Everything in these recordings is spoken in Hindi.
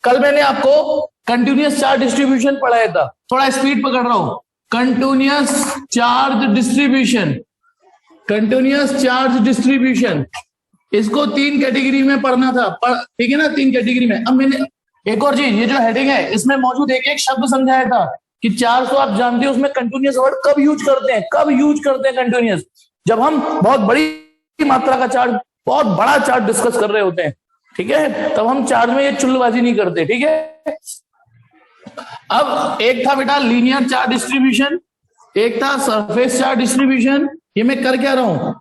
कल मैंने आपको कंटिन्यूअस चार्ज डिस्ट्रीब्यूशन पढ़ाया था, थोड़ा स्पीड पकड़ रहा हूं। Continuous charge distribution, continuous charge distribution, इसको 3 कैटेगरी में पढ़ना था, ठीक है ना, 3 कैटेगरी में। अब मैंने एक और चीज, ये जो हेडिंग है इसमें मौजूद एक शब्द समझाया था कि 400 आप जानते हो उसमें कंटिन्यूअस वर्ड कब यूज करते हैं, कब यूज करते हैं कंटिन्यूअस, जब हम बहुत बड़ी मात्रा का चार्ज, बहुत बड़ा चार्ज डिस्कस कर रहे होते हैं, ठीक है, तब हम चार्ज में ये चुल्लबाजी नहीं करते, ठीक है। अब एक था बेटा लीनियर चार्ज डिस्ट्रीब्यूशन, एक था सरफेस चार्ज डिस्ट्रीब्यूशन। ये मैं कर क्या रहा हूं,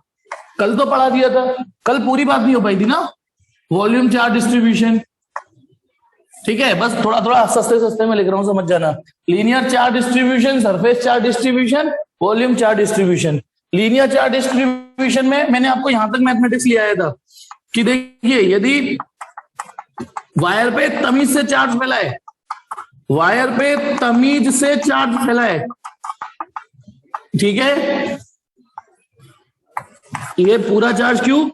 कल तो पढ़ा दिया था, कल पूरी बात नहीं हो पाई थी ना। वॉल्यूम चार्ज डिस्ट्रीब्यूशन, ठीक है, बस थोड़ा थोड़ा सस्ते सस्ते में लिख रहा हूं, समझ जाना। Linear charge distribution, surface charge distribution, volume charge distribution. Linear charge distribution में मैंने आपको यहां तक मैथमेटिक्स ले आया था कि देखिए यदि वायर पे तमीज से चार्ज फैला है, वायर पे तमीज से चार्ज फैला है, ठीक है, ये पूरा चार्ज Q,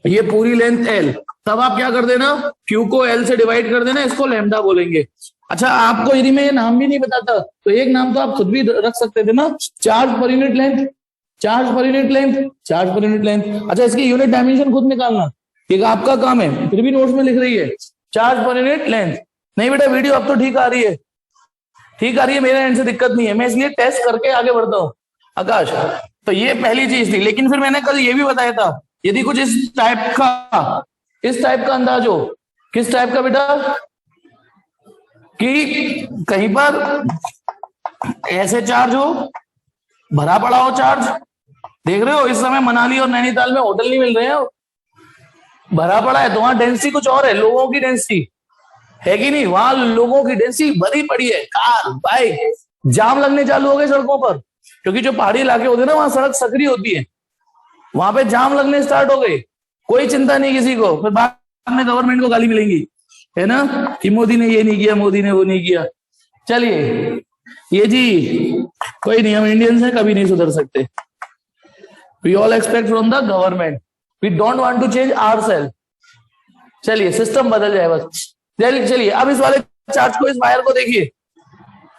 ये पूरी लेंथ L, तब आप क्या कर देना, Q को L से डिवाइड कर देना, इसको लैम्डा बोलेंगे। अच्छा, आपको यदि मैं ये नाम भी नहीं बताता तो एक नाम तो आप खुद भी रख सकते थे ना, charge per unit length, charge per unit length, charge per unit length. अच्छा, इसकी यूनिट डायमेंशन खुद निकालना, ये आपका काम है, फिर भी नोट्स में लिख रही है चार्ज पर यूनिट लेंथ। नहीं बेटा, वीडियो अब तो ठीक आ रही है, ठीक आ रही है, मेरे एंड से दिक्कत नहीं है, मैं इसलिए टेस्ट करके आगे बढ़ता हूँ आकाश। तो ये पहली चीज थी, लेकिन फिर मैंने कल ये भी बताया था यदि कुछ इस टाइप का अंदाज हो, किस टाइप का बेटा, कि कहीं पर ऐसे चार्ज हो, भरा पड़ा हो चार्ज, देख रहे हो इस समय मनाली और नैनीताल में होटल नहीं मिल रहे हैं, भरा पड़ा है, तो वहां डेंसिटी कुछ और है, लोगों की डेंसिटी है कि नहीं, वहां लोगों की डेंसिटी भरी पड़ी है, कार बाइक, जाम लगने चालू हो गए सड़कों पर, क्योंकि जो पहाड़ी इलाके होते हैं ना वहां सड़क सक्रिय होती है, वहां पे जाम लगने स्टार्ट हो गए, कोई चिंता नहीं किसी को, फिर बाद में गवर्नमेंट को गाली मिलेंगी, है ना, कि मोदी ने ये नहीं किया, मोदी ने वो नहीं किया। चलिए ये जी कोई नहीं, हम इंडियंस हैं, कभी नहीं सुधर सकते। We all expect from the government, we don't want to change ourselves. चलिए सिस्टम बदल जाए बस। चलिए अब इस वाले चार्ज को, इस वायर को देखिए,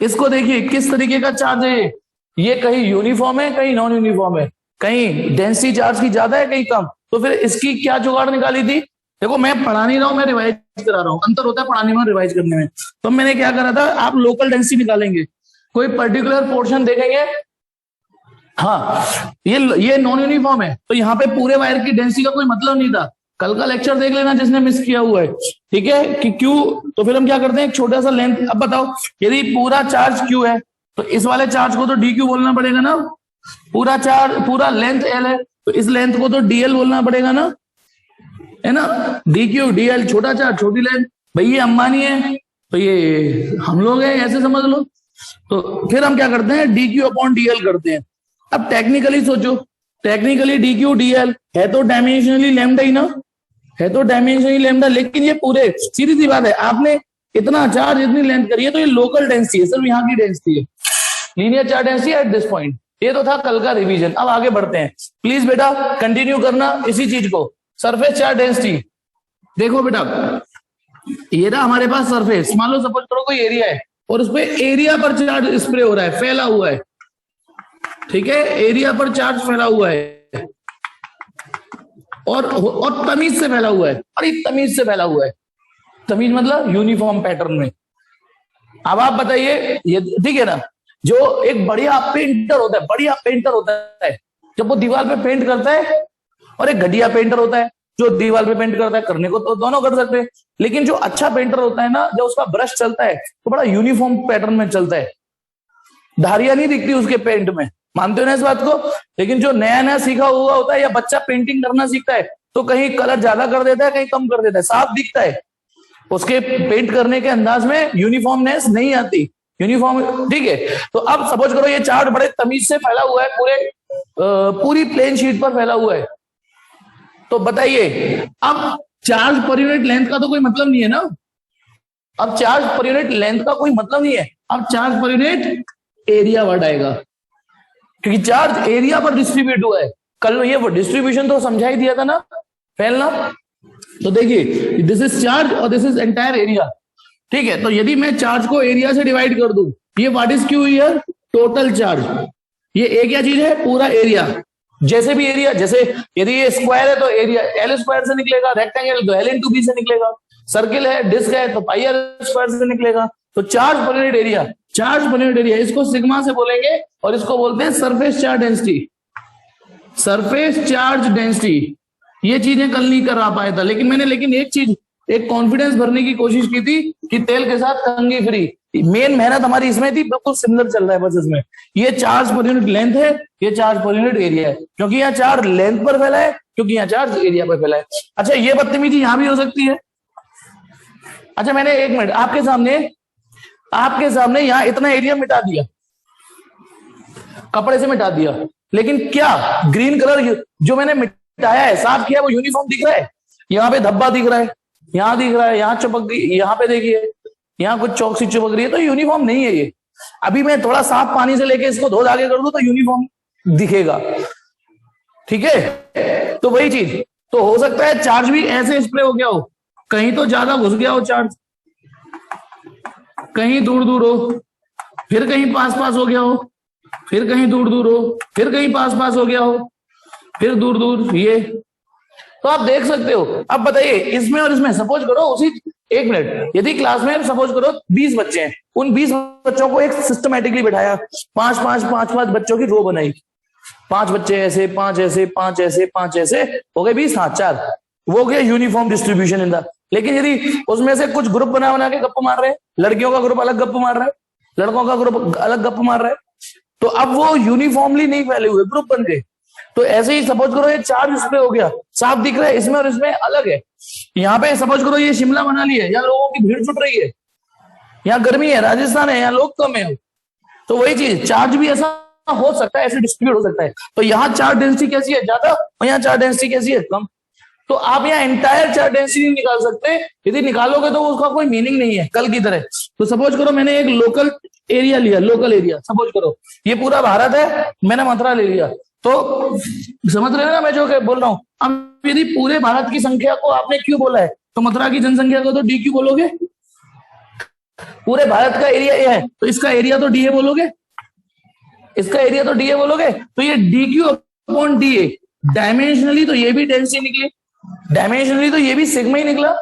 इसको देखिए किस तरीके का चार्ज है ये कहीं यूनिफॉर्म है, कहीं नॉन यूनिफॉर्म है, कहीं डेंसिटी चार्ज की ज्यादा है, कहीं कम। तो फिर इसकी क्या जुगाड़ निकाली थी, देखो मैं पढ़ा नहीं रहा हूं, मैं रिवाइज करा रहा हूं, अंतर होता है पढ़ाने में और रिवाइज करने में। तो मैंने क्या करा था, आप लोकल डेंसिटी निकालेंगे, कोई पर्टिकुलर पोर्शन देखेंगे, हाँ ये नॉन यूनिफॉर्म है, तो यहाँ पे पूरे वायर की डेंसिटी का कोई मतलब नहीं था। कल का लेक्चर देख लेना जिसने मिस किया हुआ है, ठीक है, कि क्यू, तो फिर हम क्या करते हैं, एक छोटा सा लेंथ। अब बताओ यदि पूरा चार्ज क्यू है तो इस वाले चार्ज को तो डी क्यू बोलना पड़ेगा ना, पूरा चार्ज, पूरा लेंथ एल है तो इस लेंथ को तो डीएल बोलना पड़ेगा ना, है ना, डी क्यू डी एल, छोटा चार्ज छोटी लेंथ। भाई ये अंबानी है तो ये हम लोग हैं, ऐसे समझ लो। तो फिर हम क्या करते हैं, डी क्यू अपॉन डीएल करते हैं। अब टेक्निकली सोचो, टेक्निकली डी क्यू डीएल है तो डायमेंशनली लैम्डा ही ना, है तो डायमेंशनली लैम्डा, लेकिन ये पूरे, सीधी सी बात है, आपने इतना चार्ज इतनी लेंथ करी है तो ये लोकल डेंसिटी है, सिर्फ यहाँ की डेंसिटी है, linear charge density at this point. ये तो था कल का रिवीजन। अब आगे बढ़ते हैं, प्लीज बेटा कंटिन्यू करना इसी चीज को। सरफेस चार्ज डेंसिटी देखो बेटा, ये ना हमारे पास सरफेस, मान लो सपोज करो कोई एरिया है और उस पर एरिया पर चार्ज स्प्रे हो रहा है, फैला हुआ है, ठीक है, एरिया पर चार्ज फैला हुआ है और तमीज से फैला हुआ है, और तमीज से फैला हुआ है, तमीज मतलब यूनिफॉर्म पैटर्न में। अब आप बताइए, ये ठीक है ना, जो एक बढ़िया पेंटर होता है, बढ़िया पेंटर होता है जब वो दीवार पे पेंट करता है, और एक घटिया पेंटर होता है जो दीवार पे पेंट करता है, करने को तो दोनों कर सकते हैं, लेकिन जो अच्छा पेंटर होता है ना, जब उसका ब्रश चलता है तो बड़ा यूनिफॉर्म पैटर्न में चलता है, धारियां नहीं दिखती उसके पेंट में, मानते हो ना इस बात को। लेकिन जो नया नया सीखा हुआ होता है या बच्चा पेंटिंग करना सीखता है तो कहीं कलर ज्यादा कर देता है, कहीं कम कर देता है, साफ दिखता है, उसके पेंट करने के अंदाज में यूनिफॉर्मनेस नहीं आती, यूनिफॉर्म, ठीक है। तो अब सपोज करो ये चार्ट बड़े तमीज से फैला हुआ है, पूरी प्लेन शीट पर फैला हुआ है, तो बताइए अब चार्ज पर यूनिट लेंथ का तो कोई मतलब नहीं है ना, अब चार्ज पर यूनिट लेंथ का कोई मतलब नहीं है, अब charge per unit area word आएगा, क्योंकि चार्ज एरिया पर डिस्ट्रीब्यूट हुआ है। कल ये डिस्ट्रीब्यूशन तो समझा ही दिया था ना, फैलना। तो देखिए दिस इज चार्ज और दिस इज एंटायर एरिया, ठीक है, तो यदि मैं चार्ज को एरिया से डिवाइड कर दूं, ये what is Q here, total charge. ये एक क्या चीज है, पूरा एरिया। जैसे भी एरिया, जैसे यदि ये स्क्वायर है तो एरिया एल स्क्वायर से निकलेगा, रेक्टेंगल तो एल इंटू बी से निकलेगा, सर्किल है, डिस्क है तो पाई आर स्क्वायर से निकलेगा। तो charge per unit area, charge per unit area, इसको सिग्मा से बोलेंगे और इसको बोलते हैं surface charge density. Surface charge density, ये चीजें कल नहीं कर पाया था, लेकिन एक चीज, एक कॉन्फिडेंस भरने की कोशिश की थी कि तेल के साथ कंघी फ्री। मेन मेहनत हमारी इसमें थी, बिल्कुल सिमिलर चल रहा है बस इसमें। ये चार्ज पर यूनिट लेंथ है, ये चार्ज पर यूनिट एरिया है, क्योंकि यहाँ चार्ज लेंथ पर फैला है, क्योंकि यहाँ चार्ज एरिया पर फैला है। अच्छा, ये बदतमीजी यहां भी हो सकती है। अच्छा, मैंने 1 मिनट आपके सामने यहाँ इतना एरिया मिटा दिया, कपड़े से मिटा दिया, लेकिन क्या ग्रीन कलर जो मैंने मिटाया है, साफ किया, वो यूनिफॉर्म दिख रहा है? यहाँ पे धब्बा दिख रहा है, यहाँ दिख रहा है, यहाँ चिपक गई, यहाँ पे देखिए यहाँ कुछ चौक सी चिपक रही है, तो यूनिफॉर्म नहीं है ये। अभी मैं थोड़ा साफ पानी से लेके इसको धो धागे कर दूं तो यूनिफॉर्म दिखेगा, ठीक है? तो वही चीज, तो हो सकता है चार्ज भी ऐसे स्प्रे हो गया हो, कहीं तो ज्यादा घुस गया हो चार्ज, कहीं दूर दूर हो, फिर कहीं पास पास हो गया हो, फिर कहीं दूर दूर हो, फिर कहीं पास पास हो गया हो, फिर दूर दूर। ये तो आप देख सकते हो। अब बताइए, इसमें और इसमें सपोज करो उसी 1 मिनट, यदि क्लास में सपोज करो 20 बच्चे हैं, उन 20 बच्चों को एक सिस्टमैटिकली बिठाया, 5 बच्चों की रो बनाई, 5 बच्चे ऐसे, 5 ऐसे, 5 ऐसे, 5 ऐसे, हो गए 20, हाँ 4, वो हो गया यूनिफॉर्म डिस्ट्रीब्यूशन इन द। लेकिन यदि उसमें से कुछ ग्रुप बना के गप्प मार रहे हैं, लड़कियों का ग्रुप अलग गप्प मार रहा है, लड़कों का ग्रुप अलग गप्प मार रहा है, तो अब वो यूनिफॉर्मली नहीं फैले हुए, ग्रुप बन गए। तो ऐसे ही सपोज करो ये चार्ज इस पे हो गया, साफ दिख रहा है, इसमें और इसमें अलग है। यहाँ पे सपोज करो ये शिमला मनाली है, यहाँ लोगों की भीड़ जुट रही है, यहाँ गर्मी है, राजस्थान है, यहाँ लोग कम है, तो वही चीज, चार्ज भी ऐसा हो सकता है, ऐसे डिस्ट्रीब्यूट हो सकता है। तो यहाँ चार्ज डेंसिटी कैसी है, ज्यादा, और यहाँ चार्ज डेंसिटी कैसी है, कम। तो आप यहाँ एंटायर चार्ज डेंसिटी नहीं निकाल सकते, यदि निकालोगे तो उसका कोई मीनिंग नहीं है कल की तरह। तो सपोज करो मैंने एक लोकल एरिया लिया, लोकल एरिया, सपोज करो ये पूरा भारत है, मैंने मथुरा ले लिया, तो समझ रहे हो ना मैं जो बोल रहा हूं। अब यदि पूरे भारत की संख्या को आपने क्यों बोला है, तो मथुरा की जनसंख्या को तो डी क्यू बोलोगे। पूरे भारत का एरिया ए है, तो इसका एरिया तो डी ए बोलोगे, इसका एरिया तो डी ए बोलोगे। तो ये D Q upon D A, dimensionally तो ये भी डेंसिटी निकली, डायमेंशनली तो ये भी सिग्मा ही निकला।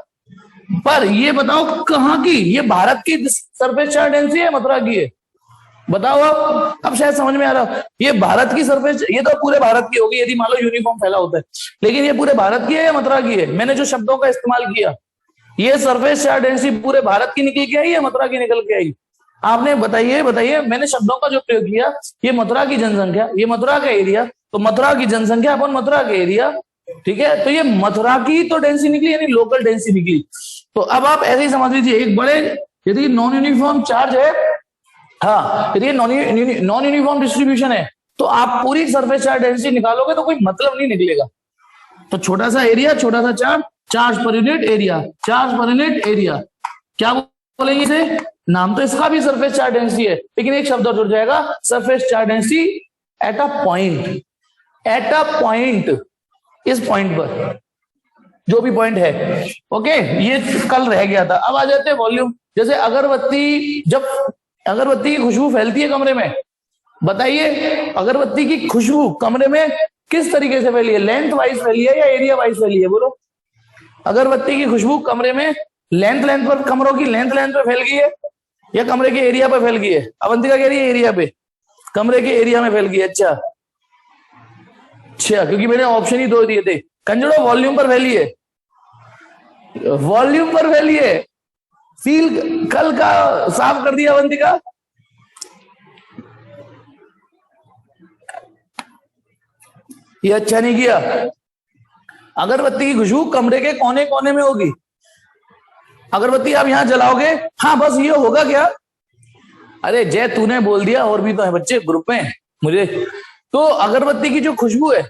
पर ये बताओ कहाँ की, ये भारत की सरफेस चार्ज डेंसिटी है, मथुरा की है, बताओ। अब शायद समझ में आ रहा, ये भारत की सरफेस, ये तो पूरे भारत की होगी यदि मान लो यूनिफॉर्म फैला होता है, लेकिन ये पूरे भारत की है या मथुरा की है? मैंने जो शब्दों का इस्तेमाल किया, ये सरफेस चार्ज डेंसिटी पूरे भारत की निकल के आई या मथुरा की निकल के आई? आपने बताइए, मैंने शब्दों का जो प्रयोग किया, ये मथुरा की जनसंख्या, ये मथुरा का एरिया, तो मथुरा की जनसंख्या अपन मथुरा का एरिया, ठीक है? तो ये मथुरा की तो डेंसिटी निकली, यानी लोकल डेंसिटी निकली। तो अब आप ऐसे ही समझ लीजिए, एक बड़े, यदि नॉन यूनिफॉर्म चार्ज है, हाँ, यदि नॉन यूनिफॉर्म डिस्ट्रीब्यूशन है, तो आप पूरी सरफेस चार्ज डेंसिटी निकालोगे तो कोई मतलब नहीं निकलेगा। तो छोटा सा एरिया, छोटा सा charge, charge per unit area, charge per unit area, क्या बोलेंगे इसे? नाम तो इसका भी सरफेस चार्ज डेंसिटी है, लेकिन एक शब्द और जुड़ जाएगा, surface charge density at a point, at a point, इस पॉइंट पर, जो भी पॉइंट है, ओके। ये कल रह गया था। अब आ जाते हैं वॉल्यूम। जैसे अगरबत्ती, जब अगरबत्ती की खुशबू फैलती है कमरे में, बताइए अगरबत्ती की खुशबू कमरे में किस तरीके से फैली है, लेंथ वाइज फैली है या एरिया वाइज फैली है? बोलो। अगरबत्ती की खुशबू कमरे में लेंथ पर, कमरों की लेंथ पर फैल गई है या कमरे के एरिया पर फैल गई है? अवंतिका कह रही है एरिया पे, कमरे के एरिया में फैल गई है। अच्छा, क्योंकि मैंने ऑप्शन ही 2 दिए थे। कंजड़ो वॉल्यूम पर फैली है, वॉल्यूम पर फैली है। फील कल का साफ कर दिया अवंतिका। ये अच्छा नहीं किया। अगरबत्ती की खुशबू कमरे के कोने कोने में होगी। अगरबत्ती आप यहां जलाओगे, हाँ बस ये होगा क्या? अरे जय, तूने बोल दिया, और भी तो है बच्चे ग्रुप में मुझे। तो अगरबत्ती की जो खुशबू है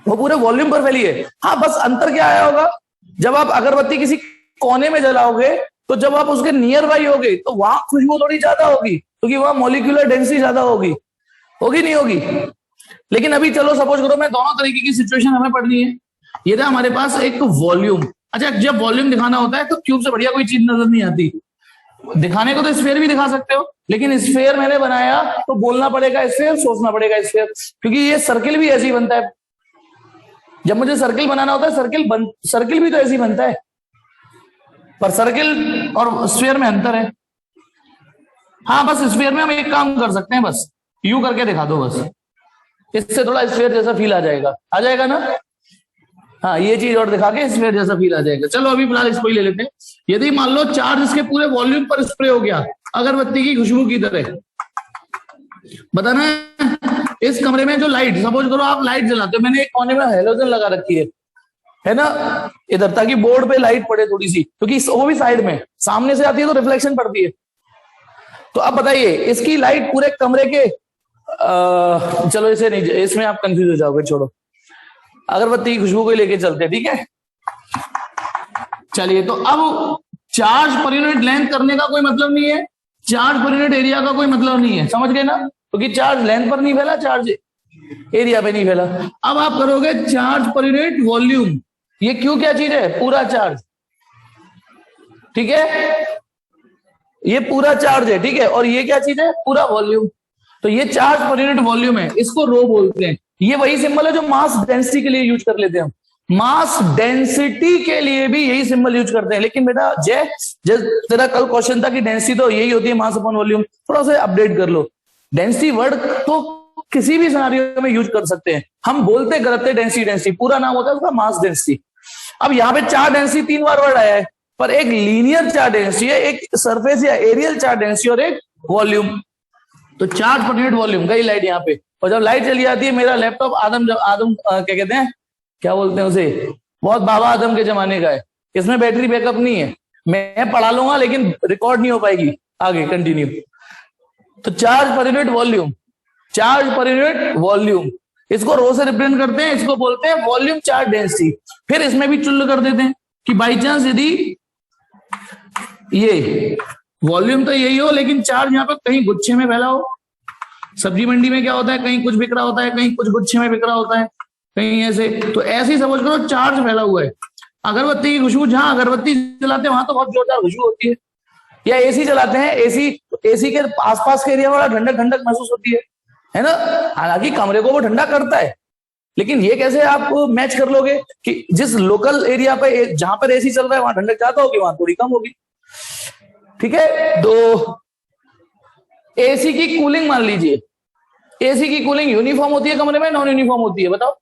वो पूरे वॉल्यूम पर फैली है। हाँ, बस अंतर क्या आया होगा, जब आप अगरबत्ती किसी कोने में जलाओगे, तो जब आप उसके नियर बाई होगे तो वहां खुशबू थोड़ी ज्यादा होगी, क्योंकि वहां मॉलिक्यूलर डेंसिटी ज्यादा होगी नहीं होगी? लेकिन अभी चलो सपोज करो, मैं दोनों तरीके की सिचुएशन हमें पढ़नी है। ये था हमारे पास एक वॉल्यूम। अच्छा, जब वॉल्यूम दिखाना होता है तो क्यूब से बढ़िया कोई चीज नजर नहीं आती। दिखाने को तो स्फीयर भी दिखा सकते हो, लेकिन स्फीयर मैंने बनाया तो बोलना पड़ेगा स्फीयर, सोचना पड़ेगा स्फीयर, क्योंकि ये सर्किल भी ऐसे ही बनता है। जब मुझे सर्किल बनाना होता है, सर्किल भी तो ऐसे ही बनता है, पर सर्किल और स्फीयर में अंतर है। हाँ, बस स्फीयर में हम एक काम कर सकते हैं, बस यू करके दिखा दो, बस इससे थोड़ा स्फीयर जैसा फील आ जाएगा ना। हाँ, ये चीज और दिखा के स्फीयर जैसा फील आ जाएगा। चलो अभी फिलहाल इसको ही ले लेते हैं। यदि मान लो चार्ज इसके पूरे वॉल्यूम पर स्प्रे हो गया अगरबत्ती की खुशबू की तरह, बताना है इस कमरे में जो लाइट, सपोज करो आप लाइट जलाते हो, मैंने एक कोने में हेलोजन लगा रखी है ना इधर, ताकि बोर्ड पे लाइट पड़े थोड़ी सी, क्योंकि वो भी साइड में सामने से आती है तो रिफ्लेक्शन पड़ती है। तो अब बताइए इसकी लाइट पूरे कमरे के चलो इसे नहीं, इसमें आप कंफ्यूज हो जाओगे, छोड़ो, अगरबत्ती की खुशबू को लेके चलते, ठीक है। चलिए, तो अब चार्ज पर यूनिट लेंथ करने का कोई मतलब नहीं है, चार्ज पर यूनिट एरिया का कोई मतलब नहीं है, समझ गए ना, क्योंकि चार्ज लेंथ पर नहीं फैला, चार्ज एरिया पे नहीं फैला। अब आप करोगे चार्ज पर यूनिट वॉल्यूम, ये क्यों क्या चीज है, पूरा चार्ज, ठीक है, ये पूरा चार्ज है, ठीक है, और ये क्या चीज है, पूरा वॉल्यूम। तो ये चार्ज पर यूनिट वॉल्यूम है, इसको रो बोलते हैं। ये वही सिंबल है जो मास डेंसिटी के लिए यूज कर लेते हैं हम, मास डेंसिटी के लिए भी यही सिंबल यूज करते हैं। लेकिन बेटा जय तेरा कल क्वेश्चन था कि डेंसिटी तो यही होती है, मास अपॉन वॉल्यूम, थोड़ा सा अपडेट कर लो। डेंसिटी वर्ड तो किसी भी सिनेरियो में यूज कर सकते हैं, हम बोलते गलत है डेंसिटी, पूरा नाम होता है उसका मास डेंसिटी। अब यहाँ पे चार्ज डेंसिटी 3 बार वर्ड आया है, पर एक लीनियर चार्ज डेंसिटी है, एक सरफेस या एरियल चार्ज डेंसिटी और एक वॉल्यूम। तो चार्ज पर यूनिट वॉल्यूम, गई लाइट यहाँ पे, और जब लाइट चली जाती है, मेरा लैपटॉप आदम क्या कहते हैं, क्या बोलते हैं उसे, बहुत बाबा आदम के जमाने का है, इसमें बैटरी बैकअप नहीं है, मैं पढ़ा लूंगा लेकिन रिकॉर्ड नहीं हो पाएगी आगे कंटिन्यू। तो charge per unit volume, charge per unit volume, इसको रो से रिप्रेजेंट करते हैं, इसको बोलते हैं वॉल्यूम चार्ज डेंसिटी। फिर इसमें भी चुल्ल कर देते हैं कि बाई चांस यदि ये वॉल्यूम तो यही हो, लेकिन चार्ज यहाँ पे कहीं गुच्छे में फैला हो। सब्जी मंडी में क्या होता है, कहीं कुछ बिक रहा होता है, कहीं कुछ गुच्छे में बिक रहा होता है, कहीं ऐसे, तो ऐसे ही समझ करो चार्ज फैला हुआ है। अगरबत्ती की खुशबू, जहां अगरबत्ती जलाते हैं वहां तो बहुत जोरदार खुशबू होती है, या एसी चलाते हैं, एसी के आसपास के एरिया में बड़ा ठंडक ठंडक महसूस होती है ना। हालांकि कमरे को वो ठंडा करता है, लेकिन ये कैसे आप मैच कर लोगे कि जिस लोकल एरिया पे जहां पर एसी चल रहा है वहां ठंडक ज्यादा होगी, वहां थोड़ी कम होगी, ठीक है। तो एसी की कूलिंग मान लीजिए, एसी की कूलिंग यूनिफॉर्म होती है कमरे में, नॉन यूनिफॉर्म होती है, बताओ।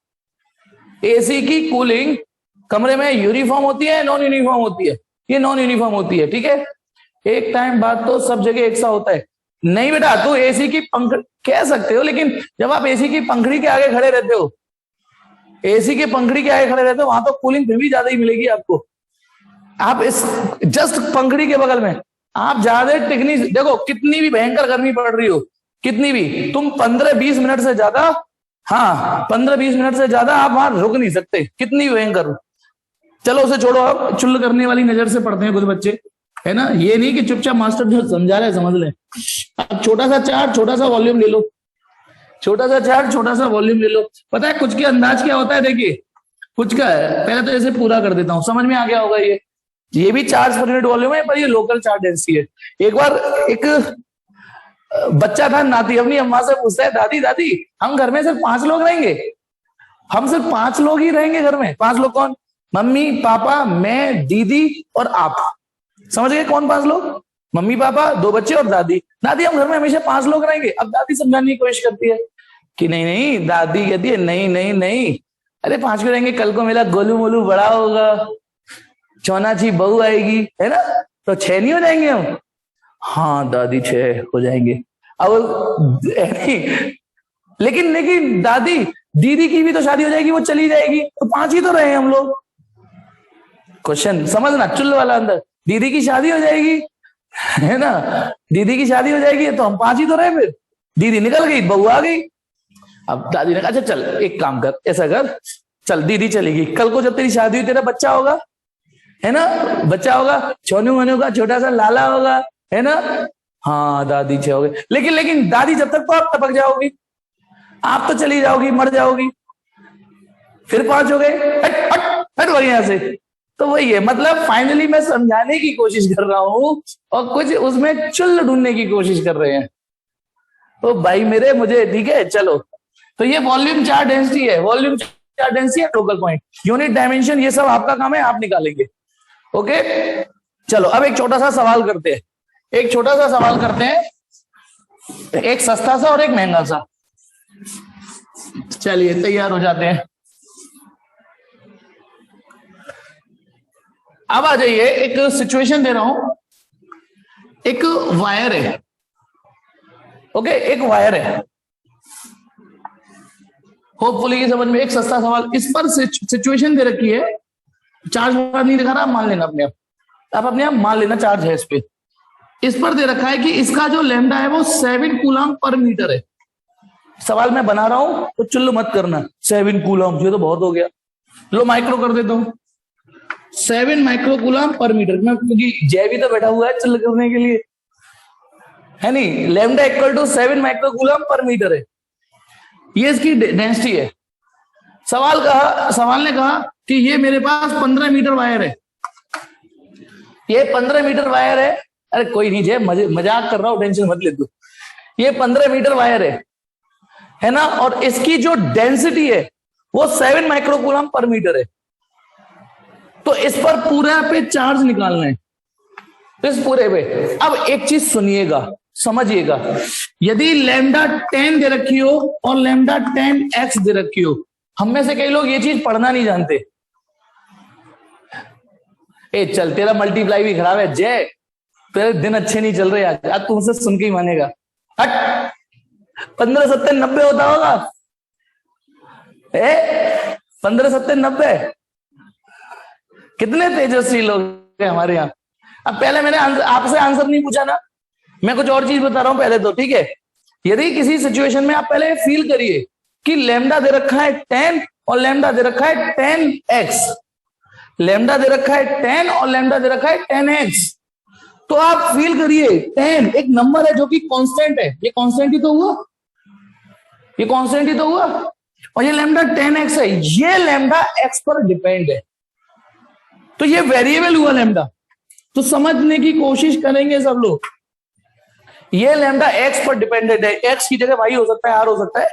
एसी की कूलिंग कमरे में यूनिफॉर्म होती है, नॉन यूनिफॉर्म होती है, ये नॉन यूनिफॉर्म होती है, ठीक है। एक टाइम बाद तो सब जगह एक सा होता है, नहीं बेटा, तो एसी की पंख कह सकते हो, लेकिन जब आप एसी की पंखड़ी के आगे खड़े रहते हो, एसी के पंखड़ी के आगे खड़े रहते हो, वहां तो कूलिंग फिर भी ज्यादा ही मिलेगी आपको। आप इस जस्ट पंखड़ी के बगल में आप ज्यादा टिकनी, देखो कितनी भी भयंकर गर्मी पड़ रही हो, कितनी भी, तुम 15-20 मिनट से ज्यादा, हाँ 15-20 मिनट से ज्यादा आप वहां रुक नहीं सकते, कितनी भयंकर। चलो उसे छोड़ो, अब चुल्ल करने वाली नजर से पढ़ते हैं कुछ बच्चे, है ना, ये नहीं कि चुपचाप मास्टर जो समझा रहे समझ ले। अब छोटा सा चार्ज, छोटा सा वॉल्यूम ले लो, छोटा सा चार्ज, छोटा सा वॉल्यूम ले लो। पता है कुछ के अंदाज क्या होता है, देखिए कुछ का है, पहले तो ऐसे पूरा कर देता हूं, समझ में आ गया होगा। ये भी चार्ज पर यूनिट वॉल्यूम है, पर ये लोकल चार्ज डेंसिटी है। एक बार एक बच्चा था, नाती अपनी अम्मा से पूछता है, दादी दादी हम घर में सिर्फ 5 लोग रहेंगे, हम सिर्फ 5 लोग ही रहेंगे घर में। 5 लोग कौन, मम्मी पापा मैं दीदी और आप, समझ गए कौन 5 लोग, मम्मी पापा 2 बच्चे और दादी। दादी हम घर में हमेशा 5 लोग रहेंगे। अब दादी समझाने की कोशिश करती है कि नहीं नहीं, दादी कहती है नहीं नहीं नहीं, अरे 5 क्यों रहेंगे, कल को मेरा गोलू मोलू बड़ा होगा, चौनाची बहू आएगी, है ना, तो 6 नहीं हो जाएंगे हम। हाँ दादी 6 हो जाएंगे। अब लेकिन दादी दीदी की भी तो शादी हो जाएगी, वो चली जाएगी, तो 5 ही तो रहे हम लोग। क्वेश्चन समझना, चुल्ल वाला अंदर, दीदी की शादी हो जाएगी, है ना, दीदी की शादी हो जाएगी तो हम 5 ही तो रहे, फिर दीदी निकल गई, बहू आ गई। अब दादी ने कहा अच्छा चल एक काम कर, ऐसा कर, चल दीदी चलेगी, कल को जब तेरी शादी हुई तेरा बच्चा होगा, है ना, बच्चा होगा, छोनू मोनू का छोटा सा लाला होगा, है ना। हाँ दादी 6 हो गए, लेकिन दादी जब तक तो आप टपक जाओगी, आप तो चली जाओगी, मर जाओगी, फिर 5 हो गए, हट हट हट वही यहां से, तो वही है, मतलब फाइनली मैं समझाने की कोशिश कर रहा हूं और कुछ उसमें चुल ढूंढने की कोशिश कर रहे हैं। तो भाई मेरे मुझे ठीक है चलो। तो ये वॉल्यूम चार्ज डेंसिटी है, वॉल्यूम चार्ज डेंसिटी है, फोकल पॉइंट, यूनिट डायमेंशन, ये सब आपका काम है, आप निकालेंगे। ओके चलो अब एक छोटा सा सवाल करते हैं, एक छोटा सा सवाल करते हैं, एक सस्ता सा और एक महंगा सा। चलिए तैयार हो जाते हैं। अब आ जाइए, एक सिचुएशन दे रहा हूं, एक वायर है, ओके एक वायर है, होपफुली की समझ में, एक सस्ता सवाल। इस पर सिचुएशन दे रखी है, चार्ज नहीं दिखा रहा, मान लेना अपने आप अपने आप मान लेना चार्ज है इस पे। इस पर दे रखा है कि इसका जो लैम्डा है वो 7 कूलम पर मीटर है। सवाल मैं बना रहा हूं तो चुल्लू मत करना, 7 कूलम ये तो बहुत हो गया, लो माइक्रो कर देता हूं, 7 माइक्रो कूलम पर मीटर, क्योंकि जय भी तो बैठा हुआ है चुल्लू करने के लिए, है नहीं। Lambda equal to 7 micro coulomb per metre है, ये इसकी डेंसिटी है। सवाल ने कहा कि ये मेरे पास 15 मीटर वायर है, ये 15 मीटर वायर है, अरे कोई नहीं जय मजाक कर रहा हूं, टेंशन मत ले तू, ये 15 मीटर वायर है ना, और इसकी जो डेंसिटी है वो 7 माइक्रो कूलम पर मीटर है। तो इस पर पूरा पे चार्ज निकालना है, तो इस पूरे पे। अब एक चीज सुनिएगा, समझिएगा, यदि लैम्डा 10 दे रखी हो और लैम्डा 10x दे रखी हो, हम में से कई लोग ये चीज पढ़ना नहीं जानते। ए चल तेरा मल्टीप्लाई भी खराब है जय, तेरे दिन अच्छे नहीं चल रहे आज तुमसे सुन के ही मानेगा। हट 15 70 90 होता होगा, 15 70 90, कितने तेजस्वी लोग हैं हमारे यहाँ। अब पहले मैंने आपसे आंसर नहीं पूछा ना, मैं कुछ और चीज बता रहा हूं पहले तो, ठीक है। यदि किसी सिचुएशन में आप पहले फील करिए कि लैम्डा दे रखा है 10 और लैम्डा दे रखा है 10x, लैम्डा दे रखा है 10 और लैम्डा दे रखा है 10x, तो आप फील करिए 10 एक नंबर है जो कि कांस्टेंट है, ये कांस्टेंट ही तो हुआ, ये कांस्टेंट ही तो हुआ, और ये लैम्डा 10x है, ये लैम्डा x पर डिपेंड है, तो ये वेरिएबल हुआ लैम्डा। तो समझने की कोशिश करेंगे सब लोग, ये लैम्डा x पर डिपेंडेंट है, x की जगह y हो सकता है, r हो सकता है।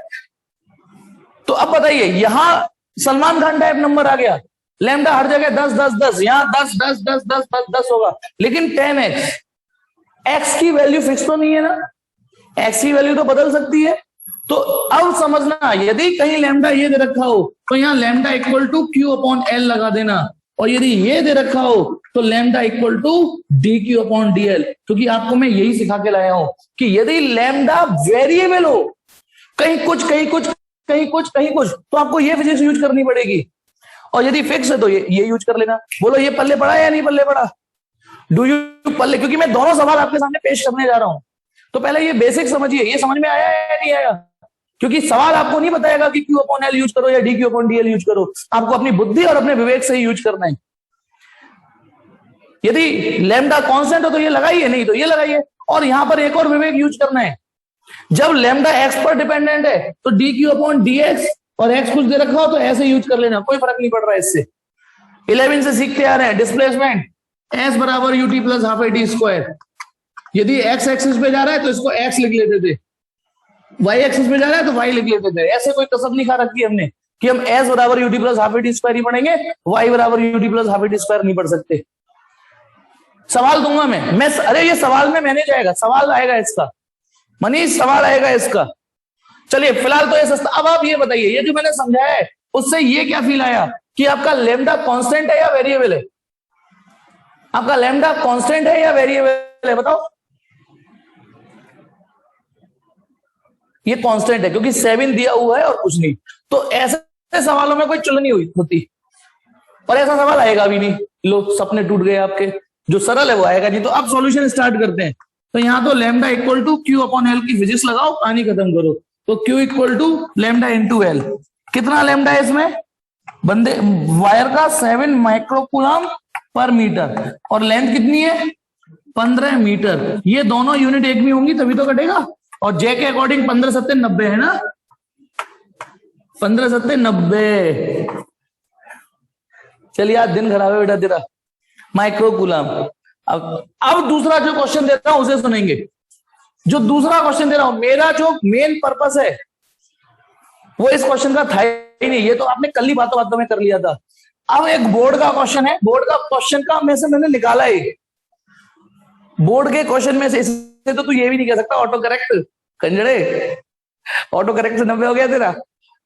तो अब बताइए, यहां सलमान खान टाइप नंबर आ गया, लैम्डा हर जगह 10 10 10, यहां 10 10 10 10 10 10 होगा, लेकिन 10x, x की वैल्यू फिक्स तो नहीं है ना, x की वैल्यू तो बदल सकती है। तो अब समझना, यदि कहीं लैम्डा ये दे रखा हो तो यहां lambda equal to Q upon L लगा देना, और यदि ये दे रखा हो तो lambda equal to D Q upon D L, क्योंकि आपको मैं यही सिखा के लाया हूं कि यदि लैम्डा वेरिएबल हो, कहीं कुछ कहीं कुछ कहीं कुछ कहीं कुछ, तो आपको ये फिजिक्स यूज करनी पड़ेगी, और यदि फिक्स है तो ये यूज कर लेना। बोलो ये पल्ले पड़ा या नहीं पल्ले पड़ा, डू यू पल्ले, क्योंकि मैं दोनों सवाल आपके सामने पेश करने जा रहा हूं, तो पहले ये बेसिक समझिए, ये समझ में आया या नहीं आया, क्योंकि सवाल आपको नहीं बताएगा कि क्यू अपॉन एल यूज करो या D Q upon D L use करो, आपको अपनी बुद्धि और अपने विवेक से ही यूज करना है। यदि लैम्डा कांस्टेंट हो तो ये लगाइए, नहीं तो ये लगाइए, और यहां पर एक और विवेक यूज करना है, जब लैम्डा एक्स पर डिपेंडेंट है तो D Q upon D x, और एक्स कुछ दे रखा हो तो ऐसे यूज कर लेना, कोई फर्क नहीं पड़ रहा है इससे। 11 से सीखते आ रहे हैं, डिस्प्लेसमेंट एस बराबर u t plus half a t square, यदि एक्स एक्सिस पे जा रहा है तो इसको एक्स लिख लेते थे, वाई एक्सिस पे जा रहा है तो वाई लिख लेते थे, ऐसे कोई कसम नहीं खा रखी हमने कि हम एस बराबर u t plus half a t square ही पढ़ेंगे, वाई बराबर u t plus half a t square नहीं पढ़ सकते। सवाल दूंगा मैं अरे ये सवाल में मैंने जाएगा, सवाल आएगा इसका, मनीष सवाल आएगा इसका। चलिए फिलहाल तो ये सस्ता। अब आप ये बताइए, ये जो मैंने समझाया है उससे ये क्या फील आया कि आपका लैम्डा कांस्टेंट है या वेरिएबल है, आपका लैम्डा कांस्टेंट है या वेरिएबल है, बताओ। ये कांस्टेंट है क्योंकि 7 दिया हुआ है और कुछ नहीं, तो ऐसे सवालों में कोई चुल नहीं हुई होती, और ऐसा सवाल आएगा भी नहीं। लो सपने टूट गए आपके, जो सरल है वो आएगा नहीं। तो अब सॉल्यूशन स्टार्ट करते हैं। तो यहां तो lambda equal to Q upon L की फिजिक्स लगाओ, कहानी खत्म करो। तो Q equal to lambda into L, कितना लैम्डा है इसमें, बंदे वायर का 7 माइक्रोकूलम पर मीटर, और लेंथ कितनी है 15 मीटर। ये दोनों यूनिट एक भी होंगी तभी तो कटेगा, और जे के अकॉर्डिंग 15 7 90 है ना, 15 7 90। चलिए आज दिन खराब है बेटा तेरा। Micro coulomb. अब दूसरा जो क्वेश्चन देता हूं उसे सुनेंगे। जो दूसरा क्वेश्चन दे रहा हूं, मेरा जो मेन पर्पस है वो इस क्वेश्चन का था ही नहीं, ये तो आपने कल ही बातों बातों में कर लिया था। अब एक बोर्ड का क्वेश्चन है, बोर्ड का क्वेश्चन का में से मैंने निकाला है। बोर्ड के क्वेश्चन में से इससे तो तू ये भी नहीं कह सकता ऑटो करेक्ट कंजड़े, ऑटो करेक्ट से 90 हो गया तेरा।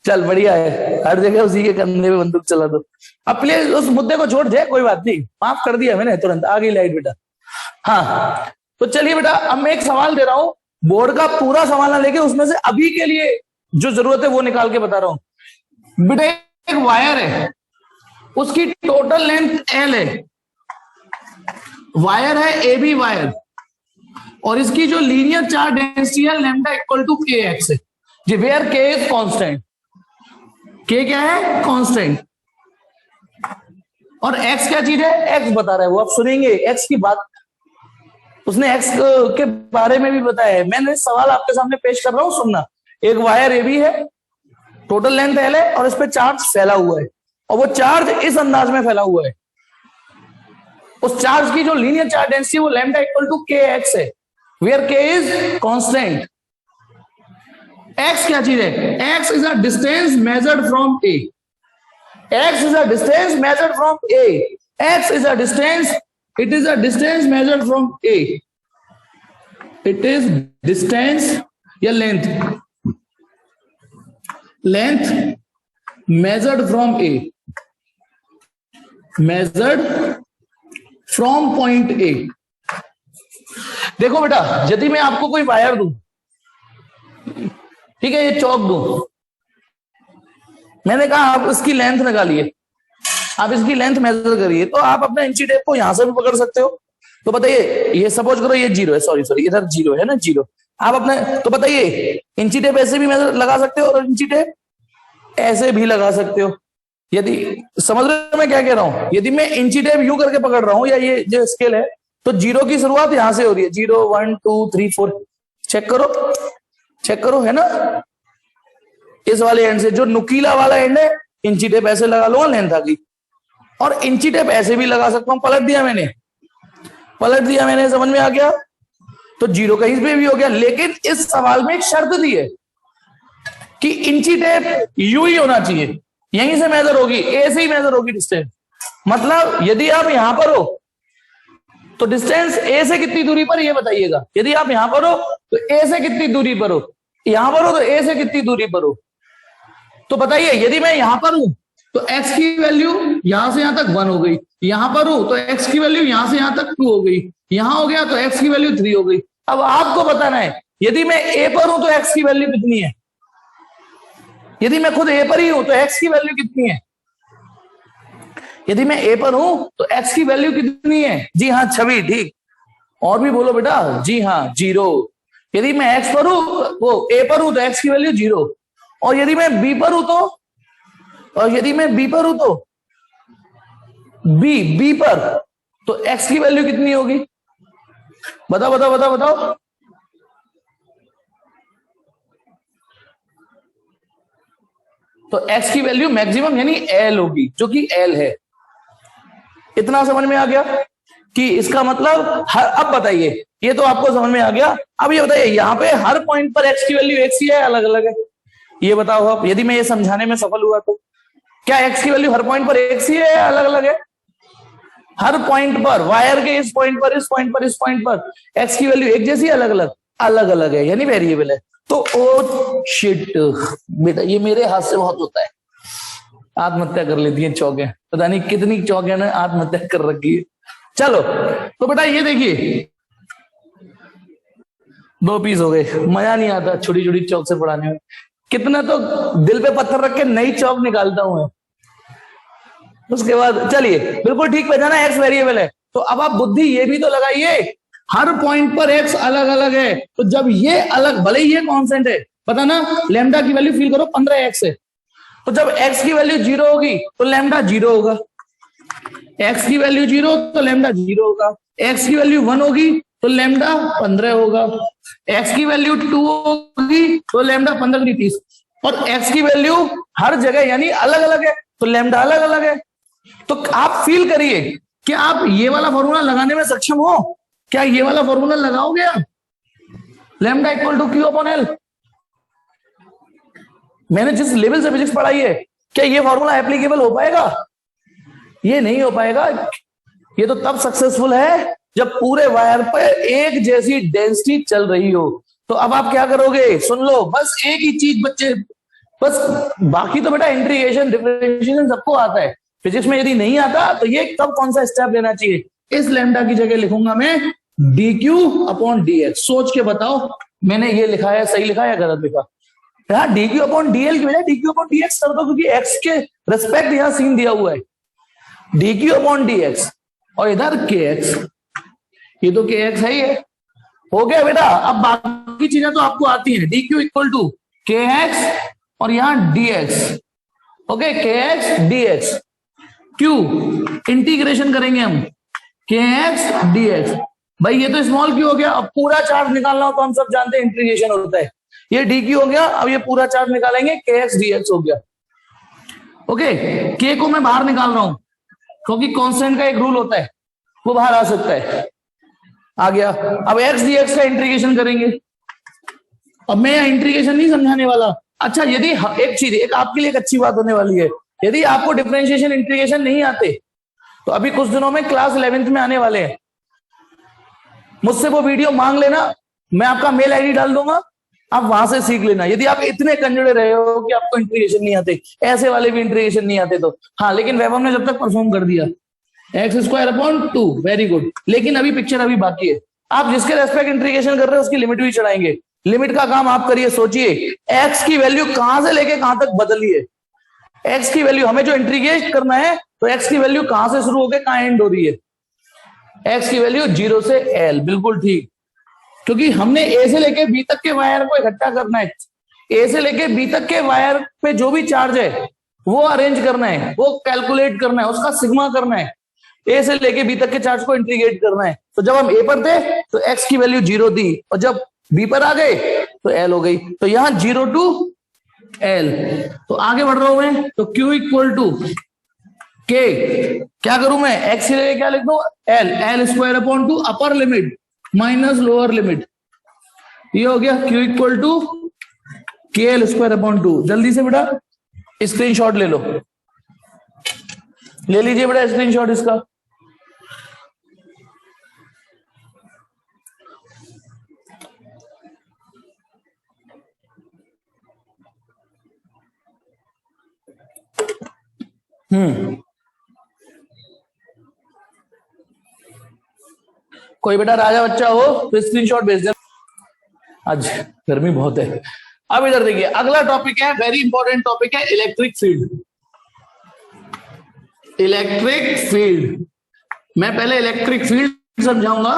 चल बढ़िया है, हर जगह उसी के कंधे पे बंदूक चला दो। अब प्लीज उस मुद्दे को छोड़ दे, कोई बात नहीं, माफ कर दिया मैंने, तुरंत आ गई लाइट बेटा। हाँ तो चलिए बेटा, अब मैं एक सवाल दे रहा हूं, बोर्ड का पूरा सवाल ना लेके उसमें से अभी के लिए जो जरूरत है वो निकाल के बता रहा हूं। बेटा एक वायर है, उसकी टोटल लेंथ एल है, वायर है ए बी वायर, और इसकी जो लीनियर चार्ज डेंसिटी है lambda equal to k x है, जी वेयर के इज कांस्टेंट। के क्या है? कांस्टेंट। और एक्स क्या चीज है? एक्स बता रहा है वो, आप सुनेंगे एक्स की बात, उसने एक्स के बारे में भी बताया है। मैंने सवाल आपके सामने पेश कर रहा हूं, सुनना। एक वायर ए बी है, टोटल लेंथ एल है, और इस पे चार्ज फैला हुआ है, और वो चार्ज इस अंदाज में फैला हुआ है। उस चार्ज की जो लीनियर चार्ज डेंसिटी वो lambda equal to k x है, where k is constant. X क्या चीज है? X is a distance measured from A. X is a distance measured from A. X is a distance, it is a distance measured from A. It is distance या length, length measured from A, measured from point A. देखो बेटा, यदि मैं आपको कोई वायर दूं, ठीक है, ये चौक दूं, मैंने कहा आप इसकी लेंथ निकालिए, आप इसकी लेंथ मेजर करिए, तो आप अपना इंची टेप को यहां से भी पकड़ सकते हो। तो बताइए, ये सपोज करो ये 0 है, सॉरी इधर 0 है ना, 0। आप अपने, तो बताइए इंची टेप ऐसे भी मेजर लगा सकते हो और इंची टेप ऐसे भी लगा सकते हो। यदि समझ रहे हो मैं क्या कह रहा हूं, यदि मैं इंची टेप यू करके पकड़ रहा हूं, या ये जो स्केल है, तो 0 की शुरुआत यहां से हो रही है, 0 1 2 3 4, चेक करो, चेक करो, है ना। इस वाले एंड से जो नुकीला वाला एंड है, इंची टेप ऐसे लगा लूंगा, लेंथ आ गई। और इंची टेप ऐसे भी लगा सकता हूं, पलट दिया मैंने, पलट दिया मैंने, समझ में आ गया, तो 0 कहीं पे भी हो गया। लेकिन इस सवाल में एक शर्त दी है कि इंची टेप यू ही होना चाहिए, यहीं से मेजर होगी, ए से ही मेजर होगी डिस्टेंस। मतलब यदि आप यहां पर हो तो डिस्टेंस ए से कितनी दूरी पर, ये बताइएगा। यदि आप यहां पर हो तो ए से कितनी दूरी पर हो, यहां पर हो तो ए से कितनी दूरी पर हो। तो बताइए, यदि मैं यहां पर हूं तो x की वैल्यू यहां से यहां तक 1 हो गई, यहां पर हूं तो x की वैल्यू यहां से यहां तक 2 हो गई, यहां हो गया तो x की वैल्यू 3 हो गई। अब आपको बताना है, यदि मैं a पर हूं तो x की वैल्यू कितनी है, यदि मैं खुद a पर ही हूं तो x की वैल्यू कितनी है, यदि मैं a पर हूं तो x की वैल्यू कितनी है। जी हाँ छवि, ठीक, और भी बोलो बेटा। जी हाँ 0। यदि मैं x पर हूं, वो a पर हूं तो x की वैल्यू 0, और यदि मैं b पर हूं तो, और यदि मैं b पर हूं तो b पर, तो x की वैल्यू कितनी होगी, बताओ बताओ बताओ बताओ। तो x की वैल्यू मैक्सिमम यानी l होगी, जो कि l है। इतना समझ में आ गया कि इसका मतलब अब बताइए, ये तो आपको समझ में आ गया। अब ये बताइए, यहाँ पे हर पॉइंट पर x की वैल्यू एक सी है, अलग अलग है, ये बताओ आप। यदि मैं ये समझाने में सफल हुआ तो क्या x की वैल्यू हर पॉइंट पर एक सी है या अलग अलग है? हर पॉइंट पर, वायर के इस पॉइंट पर, इस पॉइंट पर, इस पॉइंट पर x की वैल्यू एक जैसी, अलग अलग, अलग अलग है, यानी वेरिएबल है। तो ओ शिट बेटा, ये मेरे हाथ से बहुत होता है, आत्महत्या कर लेती है चौके, पता नहीं कितनी चौके ने आत्महत्या कर रखी है। चलो तो बेटा ये देखिए, 2 पीस हो गए, मजा नहीं आता छोटी छोटी चौक से पढ़ाने में। कितना तो दिल पे पत्थर रख के नई चौक निकालता हूं मैं। उसके बाद चलिए, बिल्कुल ठीक पहचाना, एक्स वेरिएबल है, तो अब आप बुद्धि ये भी तो लगाइए, हर पॉइंट पर एक्स अलग अलग है, तो जब ये अलग, भले ही ये कांस्टेंट है, पता ना, लैम्डा की वैल्यू फील करो 15x है, तो जब x की वैल्यू 0 होगी तो लैम्डा 0 होगा, x की वैल्यू 0 तो लैम्डा 0 होगा, x की वैल्यू 1 होगी तो लैम्डा 15 होगा, x की वैल्यू 2 होगी तो लैम्डा 15 की 30, और x की वैल्यू हर जगह यानी अलग अलग है तो लैम्डा अलग अलग है। तो आप फील करिए कि आप ये वाला फॉर्मूला लगाने में सक्षम हो। क्या ये वाला फॉर्मूला लगाओगे आप? Lambda equal to Q upon L. मैंने जिस लेवल से फिजिक्स पढ़ाई है, क्या ये फॉर्मूला एप्लीकेबल हो पाएगा? ये नहीं हो पाएगा। ये तो तब सक्सेसफुल है जब पूरे वायर पर एक जैसी डेंसिटी चल रही हो। तो अब आप क्या करोगे, सुन लो, बस एक ही चीज बच्चे, बस बाकी तो बेटा इंटीग्रेशन डिफरेंशिएशन सबको आता है, फिजिक्स में यदि नहीं आता तो ये कब कौन सा स्टेप लेना चाहिए। इस लैम्डा की जगह लिखूंगा मैं D Q upon D x. सोच के बताओ मैंने ये लिखा है सही लिखा या गलत लिखा? यहाँ D Q upon D L की बजाय D Q upon D x कर दो, क्योंकि एक्स के रेस्पेक्ट यहाँ सीन दिया हुआ है। D Q upon D x और इधर के एक्स, ये तो के एक्स है ही है। हो गया बेटा। अब बाकी चीजें तो आपको आती हैं। D Q equal to k x और यहां डी एक्स। ओके, के x D x Q integration करेंगे हम, के एक्स डी एक्स। भाई ये तो स्मॉल क्यू हो गया। अब पूरा चार्ज निकालना हो तो हम सब जानते हैं इंटीग्रेशन होता है। ये डी क्यू हो गया, अब ये पूरा चार्ज निकालेंगे, के एक्स डी एक्स हो गया। ओके, के को मैं बाहर निकाल रहा हूं क्योंकि कांस्टेंट का एक रूल होता है, वो बाहर आ सकता है। आ गया। अब एक्स डी एक्स का इंटीग्रेशन करेंगे। अब मैं यहाँ इंटीग्रेशन नहीं समझाने वाला। अच्छा, यदि एक चीज, एक आपके लिए एक अच्छी बात होने वाली है, यदि आपको डिफरेंशिएशन इंटीग्रेशन नहीं आते तो अभी कुछ दिनों में क्लास 11th में आने वाले हैं, मुझसे वो वीडियो मांग लेना, मैं आपका मेल आईडी डाल दूंगा, आप वहां से सीख लेना। यदि आप इतने कंजड़े रहे हो कि आपको इंटीग्रेशन नहीं आते, ऐसे वाले भी इंटीग्रेशन नहीं आते तो हाँ, लेकिन वेबम ने जब तक परफॉर्म कर दिया x square upon 2, very good. लेकिन अभी पिक्चर अभी बाकी है। आप जिसके रेस्पेक्ट इंटीग्रेशन कर रहे हो उसकी लिमिट भी चढ़ाएंगे। लिमिट का काम आप करिए, सोचिए एक्स की वैल्यू कहां से लेके कहां तक बदली है। एक्स की वैल्यू हमें जो इंटीग्रेट करना है, तो एक्स की वैल्यू कहां से शुरू होकर कहां एंड हो रही है? एक्स की वैल्यू 0 से एल, बिल्कुल ठीक। क्योंकि हमने ए से लेके बी तक के वायर को इकट्ठा करना है। ए से लेके बी तक के वायर पे जो भी चार्ज है वो अरेंज करना है, वो कैलकुलेट करना है, उसका सिग्मा करना है। ए से लेके बी तक के चार्ज को इंटीग्रेट करना है। तो जब हम ए पर थे तो एक्स की वैल्यू 0 दी, और जब बी पर आ गए तो एल हो गई। तो यहां 0 टू एल। तो आगे बढ़ रहा हूं मैं, तो क्यू इक्वल टू के, क्या करूं मैं, एक्स से क्या लिख दू, L, L square upon 2 upper limit minus lower limit. ये हो गया क्यू इक्वल टू के एल स्क्वायर अपॉन 2। जल्दी से बेटा स्क्रीनशॉट ले लो, ले लीजिए बेटा स्क्रीनशॉट इसका। कोई बेटा राजा बच्चा हो तो स्क्रीनशॉट भेज दे। आज गर्मी बहुत है। अब इधर देखिए, अगला टॉपिक है, वेरी इंपॉर्टेंट टॉपिक है, इलेक्ट्रिक फील्ड। इलेक्ट्रिक फील्ड, मैं पहले इलेक्ट्रिक फील्ड समझाऊंगा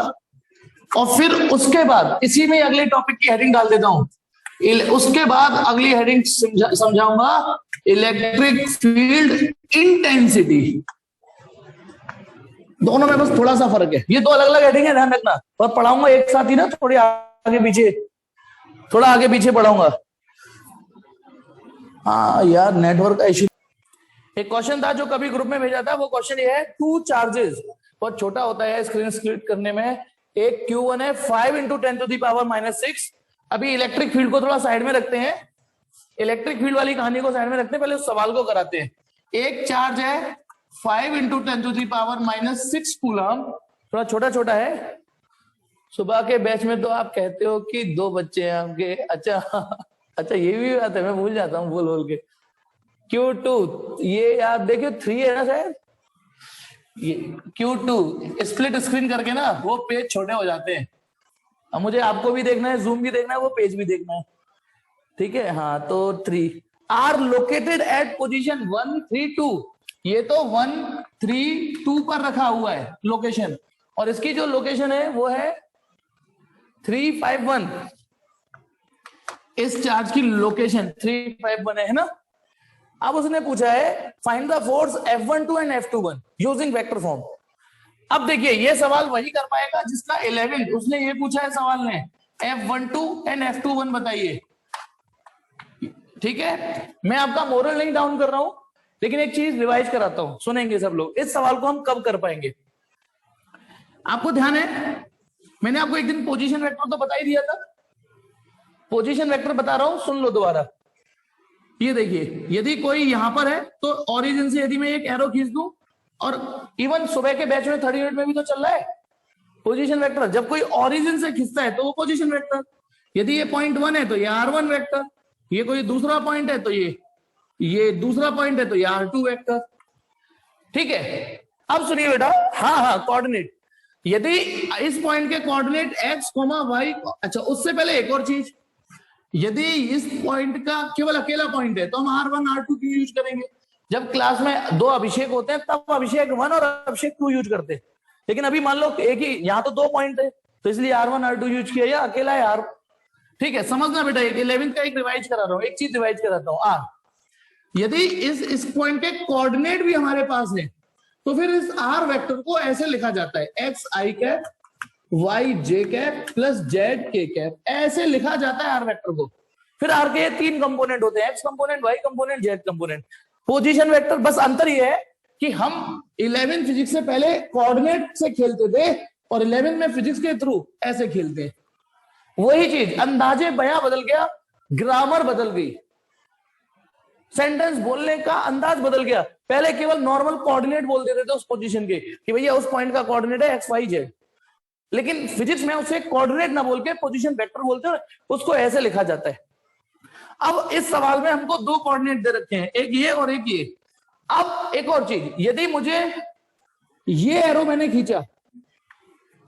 और फिर उसके बाद इसी में अगले टॉपिक की हेडिंग डाल देता हूं। उसके बाद अगली हेडिंग समझाऊंगा, इलेक्ट्रिक फील्ड इंटेंसिटी। दोनों में बस थोड़ा सा फर्क है, ये दो अलग अलग हेडिंग है, ध्यान रखना। और पढ़ाऊंगा एक साथ ही ना, थोड़ी आगे पीछे, थोड़ा आगे पीछे पढ़ाऊंगा। हाँ यार, नेटवर्क का इश्यू। एक क्वेश्चन था जो कभी ग्रुप में भेजा था, वो क्वेश्चन ये है, टू चार्जेस, बहुत छोटा होता है स्क्रीन स्प्लिट करने में। एक Q1 है 5 × 10⁻⁻⁶। अभी इलेक्ट्रिक फील्ड को थोड़ा साइड में रखते हैं, इलेक्ट्रिक फील्ड वाली कहानी को साइड में रखते हैं, पहले उस सवाल को कराते हैं। एक चार्ज है 5 × 10⁻⁻6 कूलम, थोड़ा छोटा छोटा है। सुबह के बैच में तो आप कहते हो कि 2 बच्चे हैं आपके। अच्छा ये भी बात है, मैं भूल जाता हूँ बोल बोल के। Q2, ये आप देखिए 3 है ना शायद, ये Q2 स्प्लिट स्क्रीन करके ना वो पेज छोटे हो जाते हैं। अब मुझे आपको भी देखना है, जूम भी देखना है, वो पेज भी देखना है, ठीक है। हाँ, तो 3 आर लोकेटेड एट पोजीशन 1, 3, 2। ये तो 1, 3, 2 पर रखा हुआ है लोकेशन, और इसकी जो लोकेशन है वो है 3, 5, 1। इस चार्ज की लोकेशन 3, 5, 1 है ना। अब उसने पूछा है find the force F12 and F21 using vector form. अब देखिए, ये सवाल वही कर पाएगा जिसका 11, उसने ये पूछा है सवाल ने, F12 एंड F21 बताइए। ठीक है, मैं आपका मोरल नहीं डाउन कर रहा हूं, लेकिन एक चीज रिवाइज कराता हूं, सुनेंगे सब लोग। इस सवाल को हम कब कर पाएंगे? आपको ध्यान है, मैंने आपको एक दिन पोजीशन वेक्टर तो बता ही दिया था। पोजीशन वेक्टर बता रहा हूं, सुन लो दोबारा। ये देखिए, यदि कोई यहां पर है तो ओरिजिन से यदि मैं एक एरो खींच दूं, और इवन सुबह के बैच में 30 यूनिट में भी तो चल रहा है पोजीशन वेक्टर। जब कोई ओरिजिन से खींचता है तो वो पोजीशन वेक्टर। यदि ये पॉइंट 1 है तो ये R1 वेक्टर, ये कोई दूसरा पॉइंट है तो ये दूसरा पॉइंट है तो ये R2 वेक्टर। ठीक है, अब सुनिए बेटा। हाँ, कोऑर्डिनेट। यदि इस पॉइंट के कोऑर्डिनेट x, y, अच्छा उससे पहले एक और चीज, यदि इस पॉइंट का केवल अकेला पॉइंट है तो हम R1 R2 क्यों यूज करेंगे? जब क्लास में दो अभिषेक होते हैं तब अभिषेक 1 और अभिषेक 2 यूज करते हैं। लेकिन अभी मान लो एक ही, यहां तो 2 पॉइंट है तो इसलिए R1 R2 यूज किया, या अकेला है R। ठीक है, समझना बेटा, 11th का एक रिवाइज करा रहा हूं, एक चीज रिवाइज कराता हूं। R, यदि इस पॉइंट के कोऑर्डिनेट भी हमारे पास है तो फिर इस R वेक्टर को ऐसे लिखा जाता है, x I cap y j cap plus z k cap, ऐसे लिखा जाता है R वेक्टर को। फिर R के 3 कंपोनेंट होते हैं, x component, y component, z component. Position vector बस अंतर ये है कि हम 11 फिजिक्स से पहले कोऑर्डिनेट से खेलते थे और 11 में फिजिक्स के थ्रू ऐसे खेलते हैं। वही चीज, अंदाजे बयां बदल गया, ग्रामर बदल गई, सेंटेंस बोलने का अंदाज बदल गया। पहले केवल नॉर्मल कोऑर्डिनेट बोल देते थे उस पोजीशन के कि भैया उस पॉइंट का कोऑर्डिनेट है एक्स वाई जेड, लेकिन फिजिक्स में उसे कोऑर्डिनेट ना बोल के पोजीशन वेक्टर बोलते हैं, उसको ऐसे लिखा जाता है। अब इस सवाल में हमको 2 कोऑर्डिनेट दे रखे हैं, एक ये और एक ये। अब एक और चीज, यदि मुझे ये एरो मैंने खींचा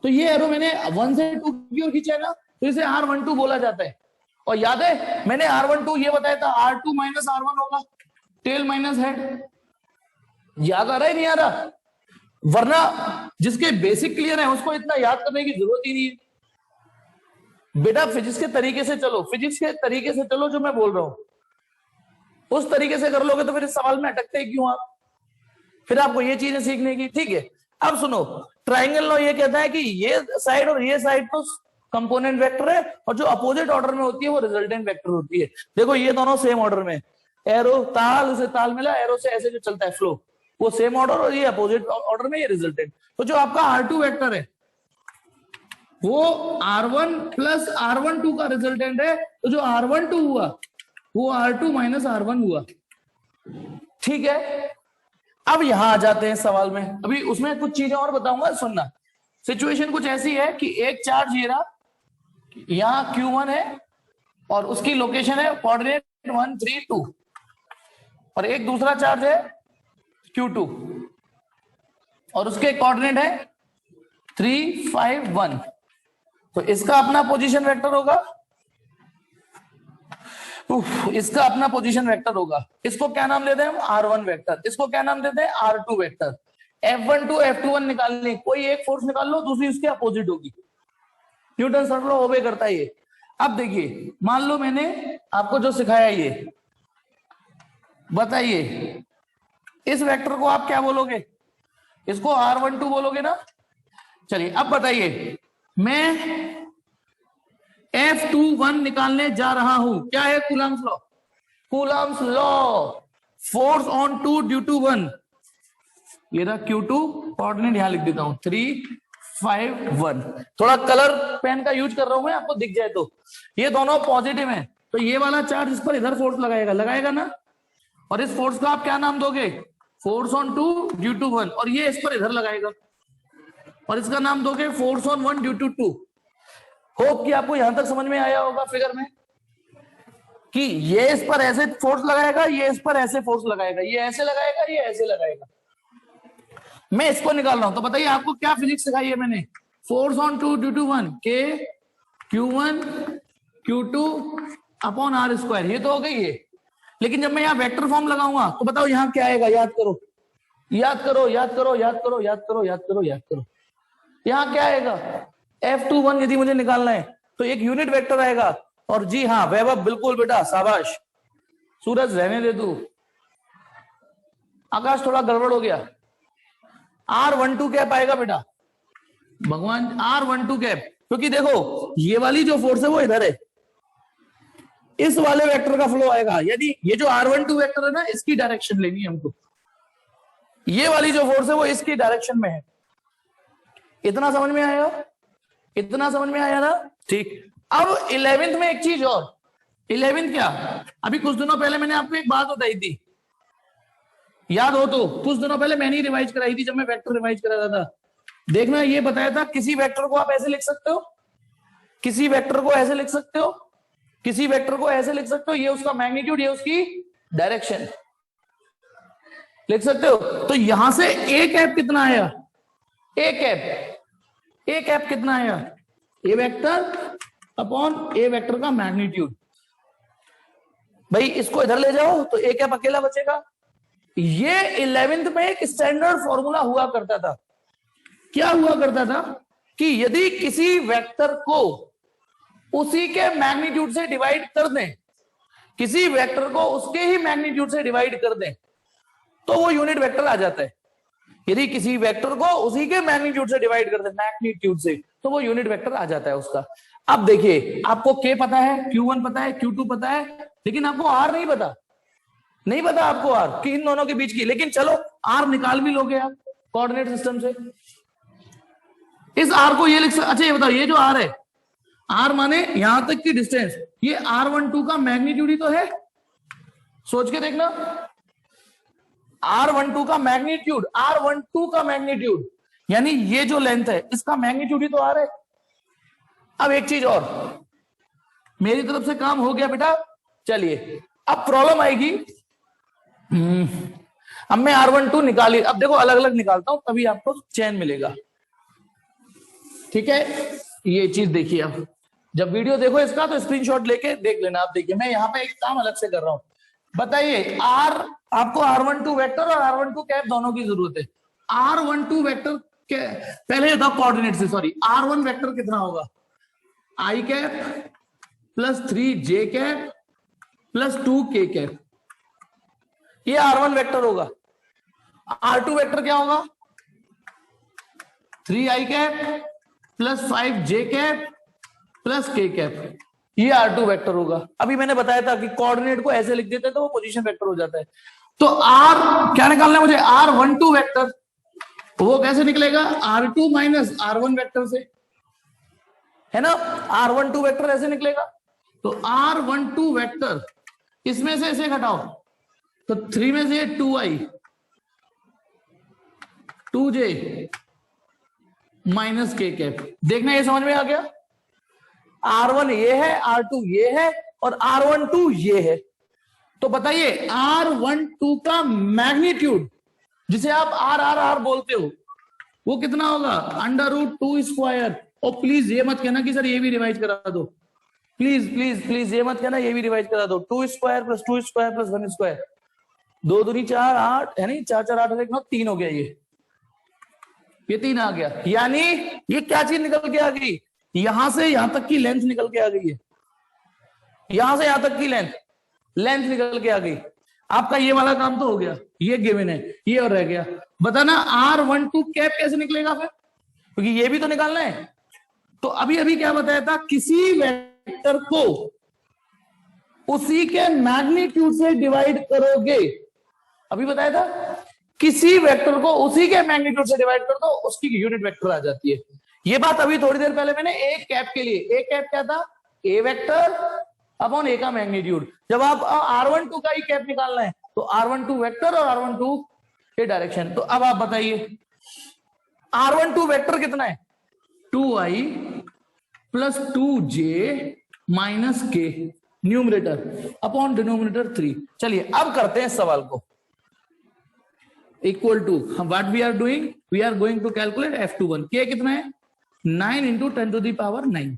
तो ये एरो मैंने 1 से 2 की ओर खींचा है ना, तो इसे R12 बोला जाता है। और याद है मैंने R12 ये बताया था, R2 माइनस R1 होगा, टेल माइनस हेड। याद आ रहा है नहीं आ रहा? वरना जिसके बेसिक क्लियर है उसको इतना याद करने की जरूरत ही नहीं है। बेटा फिजिक्स के तरीके से चलो, फिजिक्स के तरीके से चलो, जो मैं बोल रहा हूं उस तरीके से कर लोगे तो फिर इस सवाल में अटकते क्यों आप? फिर आपको ये चीजें सीखने की। ठीक है, अब सुनो, ट्राइंगल लॉ ये कहता है कि ये साइड और ये साइड तो कंपोनेंट वेक्टर है, और जो अपोजिट ऑर्डर में होती है वो रिजल्टेंट वेक्टर होती है। देखो ये दोनों सेम ऑर्डर में, एरो ताल से ताल मिला, एरो से ऐसे जो चलता है फ्लो, वो सेम ऑर्डर, और ये अपोजिट ऑर्डर में, ये रिजल्टेंट। तो जो आपका R2 वेक्टर है वो R1 प्लस R12 का रिजल्टेंट है, तो जो R12 हुआ वो R2 माइनस R1 हुआ। ठीक है, अब यहां आ जाते हैं सवाल में। अभी उसमें कुछ चीजें और बताऊंगा, सुनना। सिचुएशन कुछ ऐसी है कि एक चार्ज ये रहा, यहां Q1 है और उसकी लोकेशन है कोऑर्डिनेट 1 3 2, और एक दूसरा चार्ज है Q2 और उसके कोऑर्डिनेट है 3 5 1। तो इसका अपना पोजीशन वेक्टर होगा, इसका अपना पोजीशन वेक्टर होगा। इसको क्या नाम देते हैं हम? R1 vector. इसको क्या नाम देते हैं? R2 vector. F12 F21 निकालने, कोई एक फोर्स निकाल लो, दूसरी उसके अपोजिट होगी। न्यूटन थर्ड लॉ ओबे करता है ये। अब देखिए, मान लो मैंने आपको जो सिखाया ये, बताइए इस वेक्टर को आप क्या बोलोगे? इसको R12 बोलोगे ना? चलिए अब बताइए, मैं F21 निकालने जा रहा हूं। क्या है? Coulomb's law. Coulomb's law, force on 2 due to 1। ये रहा Q2, कोऑर्डिनेट यहां लिख देता हूं 3 5 1। थोड़ा कलर पेन का यूज कर रहा हूं मैं, आपको दिख जाए तो। ये दोनों पॉजिटिव हैं, तो ये वाला चार्ज इस पर इधर फोर्स लगाएगा ना, और इस फोर्स का आप क्या नाम दोगे? Force on 2 due to 1। और ये इस पर इधर लगाएगा, और इसका नाम दोगे force on 1 due to 2। Hope कि आपको यहां तक समझ में आया होगा फिगर में, कि ये इस पर ऐसे फोर्स लगाएगा, ये इस पर ऐसे फोर्स लगाएगा, ये ऐसे लगाएगा, ये ऐसे लगाएगा। मैं इसको निकाल रहा हूं, तो बताइए आपको क्या फिजिक्स सिखाई है मैंने? Force on 2 due to 1 K Q1 Q2 upon R square. ये तो हो गई है, लेकिन जब मैं यहाँ वेक्टर फॉर्म लगाऊंगा तो बताओ यहाँ क्या आएगा? याद करो, याद करो, याद करो, याद करो, याद करो, याद करो, याद करो। यहाँ क्या आएगा? F21 यदि मुझे निकालना है तो एक यूनिट वेक्टर आएगा। और जी हाँ वैभव, बिल्कुल बेटा, शाबाश। सूरज रहने दे तू, आकाश थोड़ा गड़बड़ हो गया। R12 कैप आएगा बेटा, भगवान, R12 कैप। क्योंकि देखो ये वाली जो फोर्स है वो इधर है, इस वाले वेक्टर का फ्लो आएगा। यानी ये जो r12 वेक्टर है ना, इसकी डायरेक्शन लेनी है हमको। ये वाली जो फोर्स है वो इसकी डायरेक्शन में है। इतना समझ में आया? इतना समझ में आया ना? ठीक। अब 11th में एक चीज और। 11th क्या, अभी कुछ दिनों पहले मैंने आपको एक बात बताई थी, याद हो तो? कुछ दिनों पहले मैंने ही रिवाइज कराई थी, जब मैं वेक्टर रिवाइज करा था। देखना, ये बताया था किसी वेक्टर को आप ऐसे लिख सकते हो, किसी वेक्टर को ऐसे लिख सकते हो, किसी वेक्टर को ऐसे लिख सकते हो, ये उसका मैग्नीट्यूड, ये उसकी डायरेक्शन लिख सकते हो। तो यहां से ए कैप कितना आया? ए कैप कितना आया? ए वेक्टर अपॉन ए वेक्टर का मैग्नीट्यूड। भाई इसको इधर ले जाओ तो ए कैप अकेला बचेगा। ये 11th में एक स्टैंडर्ड फॉर्मूला हुआ करता था। क्या हुआ करता था कि यदि किसी वेक्टर को उसी के मैग्नीट्यूड से डिवाइड कर दें, किसी वेक्टर को उसके ही मैग्नीट्यूड से डिवाइड कर दें, तो वो यूनिट वेक्टर आ जाता है। यदि किसी वेक्टर को उसी के मैग्नीट्यूड से डिवाइड कर दें, मैग्नीट्यूड से, तो वो यूनिट वेक्टर आ जाता है उसका। अब देखिए, आपको k पता है, q1 पता है, q2 पता है, लेकिन आपको r नहीं पता। नहीं पता आपको r कि इन दोनों के बीच की। लेकिन चलो r निकाल भी लोगे आप कोऑर्डिनेट सिस्टम से। इस r को ये लिख सकते। अच्छा ये बताओ, ये जो r है, r माने यहां तक की डिस्टेंस, ये r12 का मैग्नीट्यूड ही तो है। सोच के देखना, r12 का मैग्नीट्यूड, r12 का मैग्नीट्यूड, यानी ये जो लेंथ है इसका मैग्नीट्यूड ही तो r है। अब एक चीज और, मेरी तरफ से काम हो गया बेटा। चलिए अब प्रॉब्लम आएगी। अब मैं r12 निकाली, अब देखो अलग अलग निकालता हूं तभी आपको चैन मिलेगा। ठीक है, ये चीज देखिए। अब जब वीडियो देखो इसका तो स्क्रीनशॉट लेके देख लेना। आप देखिए, मैं यहाँ पे एक काम अलग से कर रहा हूं। बताइए, आपको r12 वेक्टर और r12 कैप दोनों की जरूरत है। r12 वेक्टर के पहले था कोऑर्डिनेट से, सॉरी, r1 वेक्टर कितना होगा? i cap plus 3j cap plus 2k cap, ये r1 वेक्टर होगा। r2 वेक्टर क्या होगा? 3i cap plus 5j cap plus k cap, ये r2 वेक्टर होगा। अभी मैंने बताया था कि कोऑर्डिनेट को ऐसे लिख देते हैं तो वो पोजीशन वेक्टर हो जाता है। तो r क्या निकालना है मुझे? r12 vector. वो कैसे निकलेगा? r2 माइनस r1 वेक्टर से, है ना? r12 वेक्टर ऐसे निकलेगा। तो r12 वेक्टर, इसमें से ऐसे घटाओ तो 3 में से 2i 2j minus k cap. देखना ये समझ में आ गया? r1 ये है, r2 ये है और r12 ये है। तो बताइए r12 का मैग्नीट्यूड, जिसे आप r बोलते हो, वो कितना होगा? √2 स्क्वायर। और प्लीज ये मत कहना कि सर ये भी रिवाइज करा दो, प्लीज प्लीज प्लीज ये मत कहना ये भी रिवाइज करा दो। 2 square plus 2 square plus 1 square, 2 दूनी 4 8 है नहीं, 4 4 8 1 9 3 हो गया। ये 3 आ गया। यानी ये क्या चीज निकल के आ गई? यहां से यहां तक की लेंथ निकल के आ गई है। यहां से यहां तक की लेंथ निकल के आ गई। आपका ये वाला काम तो हो गया, ये गिवन है, ये और रह गया। बताना r12 कैप कैसे निकलेगा फिर, क्योंकि ये भी तो निकालना है। तो अभी अभी क्या बताया था? किसी वेक्टर को उसी के मैग्नीट्यूड से डिवाइड करोगे। अभी बताया था, किसी वेक्टर को उसी के मैग्नीट्यूड से डिवाइड कर दो, उसकी यूनिट वेक्टर आ जाती है। ये बात अभी थोड़ी देर पहले मैंने ए कैप के लिए, ए कैप क्या था? ए वेक्टर अपॉन ए का मैग्नीट्यूड। जब आप r12 का ही कैप निकालना है तो r12 वेक्टर और r12 के डायरेक्शन। तो अब आप बताइए, r12 वेक्टर कितना है? 2i plus 2j minus k, numerator upon denominator 3। चलिए अब करते हैं सवाल को। Equal to, what we are doing, we are going to calculate f21। k कितना है? 9 into 10 to the power 9।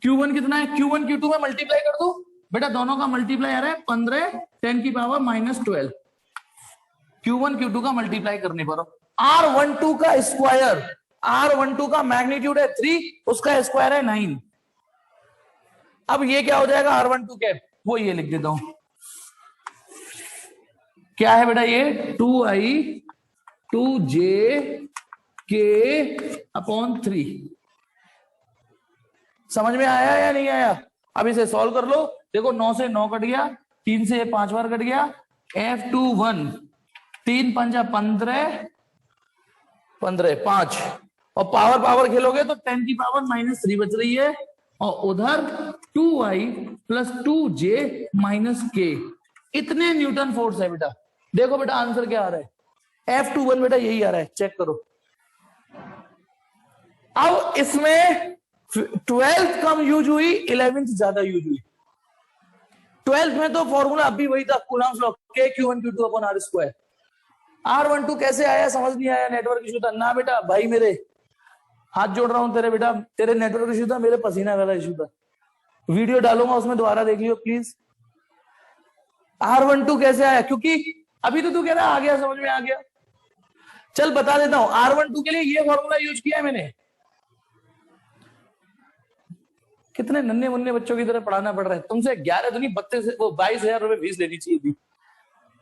q1 कितना है? q1 q2 में मल्टीप्लाई कर दो बेटा, दोनों का मल्टीप्लाई आ रहा है 15 10 की पावर -12। q1 q2 का मल्टीप्लाई करने पर r12 का स्क्वायर, r12 का मैग्नीट्यूड है 3, उसका स्क्वायर है 9। अब ये क्या हो जाएगा? r12 कैप, वो ये लिख देता हूं। क्या है बेटा ये? 2i 2j k upon 3। समझ में आया या नहीं आया? अब इसे सॉल्व कर लो। देखो 9 से 9 कट गया, 3 से 5 बार कट गया, F21 3 पंजा 15 15 5 और पावर पावर खेलोगे तो 10 की पावर -3 बच रही है और उधर 2i प्लस 2j माइनस के। इतने न्यूटन फोर्स है बेटा। देखो बेटा आंसर क्या आ रहा है, F21 बेटा यही आ रहा है, चेक करो। अब इसमें 12th कम यूज हुई, 11th ज्यादा यूज हुई। 12th में तो फॉर्मूला अभी वही था, Coulomb's law, K Q1 Q2 upon R square. R12 कैसे आया समझ नहीं आया, नेटवर्क इशू था ना बेटा भाई, मेरे हाथ जोड़ रहा हूं तेरे बेटा, तेरे नेटवर्क इशू था, मेरे पसीना वाला इशू था। वीडियो डालूंगा उसमें दोबारा देख लियो प्लीज। R12 कैसे आया, क्योंकि अभी तो तू कह रहा आ गया, समझ में आ गया। चल बता देता हूं, R12 के लिए ये फॉर्मूला यूज किया है मैंने। कितने नन्हे मुन्ने बच्चों की तरह पढ़ाना पड़ रहा है तुमसे। 11 दूनी 32, वो 22,000 रुपए फीस लेनी चाहिए थी,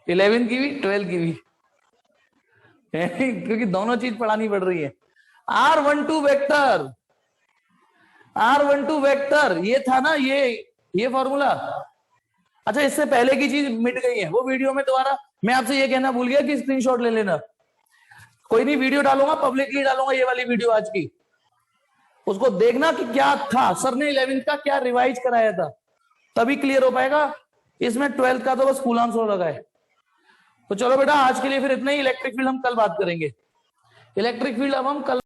11 की भी 12 की भी क्योंकि दोनों चीज पढ़ानी पड़ रही है। R12 वेक्टर, R12 वेक्टर ये था ना, ये फॉर्मूला। अच्छा इससे पहले की चीज मिट गई है, वो वीडियो में दोबारा मैं आपसे ये कहना भूल गया कि स्क्रीनशॉट ले लेना। कोई नहीं, वीडियो डालूंगा, पब्लिकली डालूंगा ये वाली वीडियो आज की, उसको देखना कि क्या था, सर ने 11th का क्या रिवाइज कराया था, तभी क्लियर हो पाएगा। इसमें 12th का तो बस कूलम्स लॉ लगा है। तो चलो बेटा आज के लिए फिर इतना ही। इलेक्ट्रिक फील्ड हम कल बात करेंगे। इलेक्ट्रिक फील्ड अब हम कल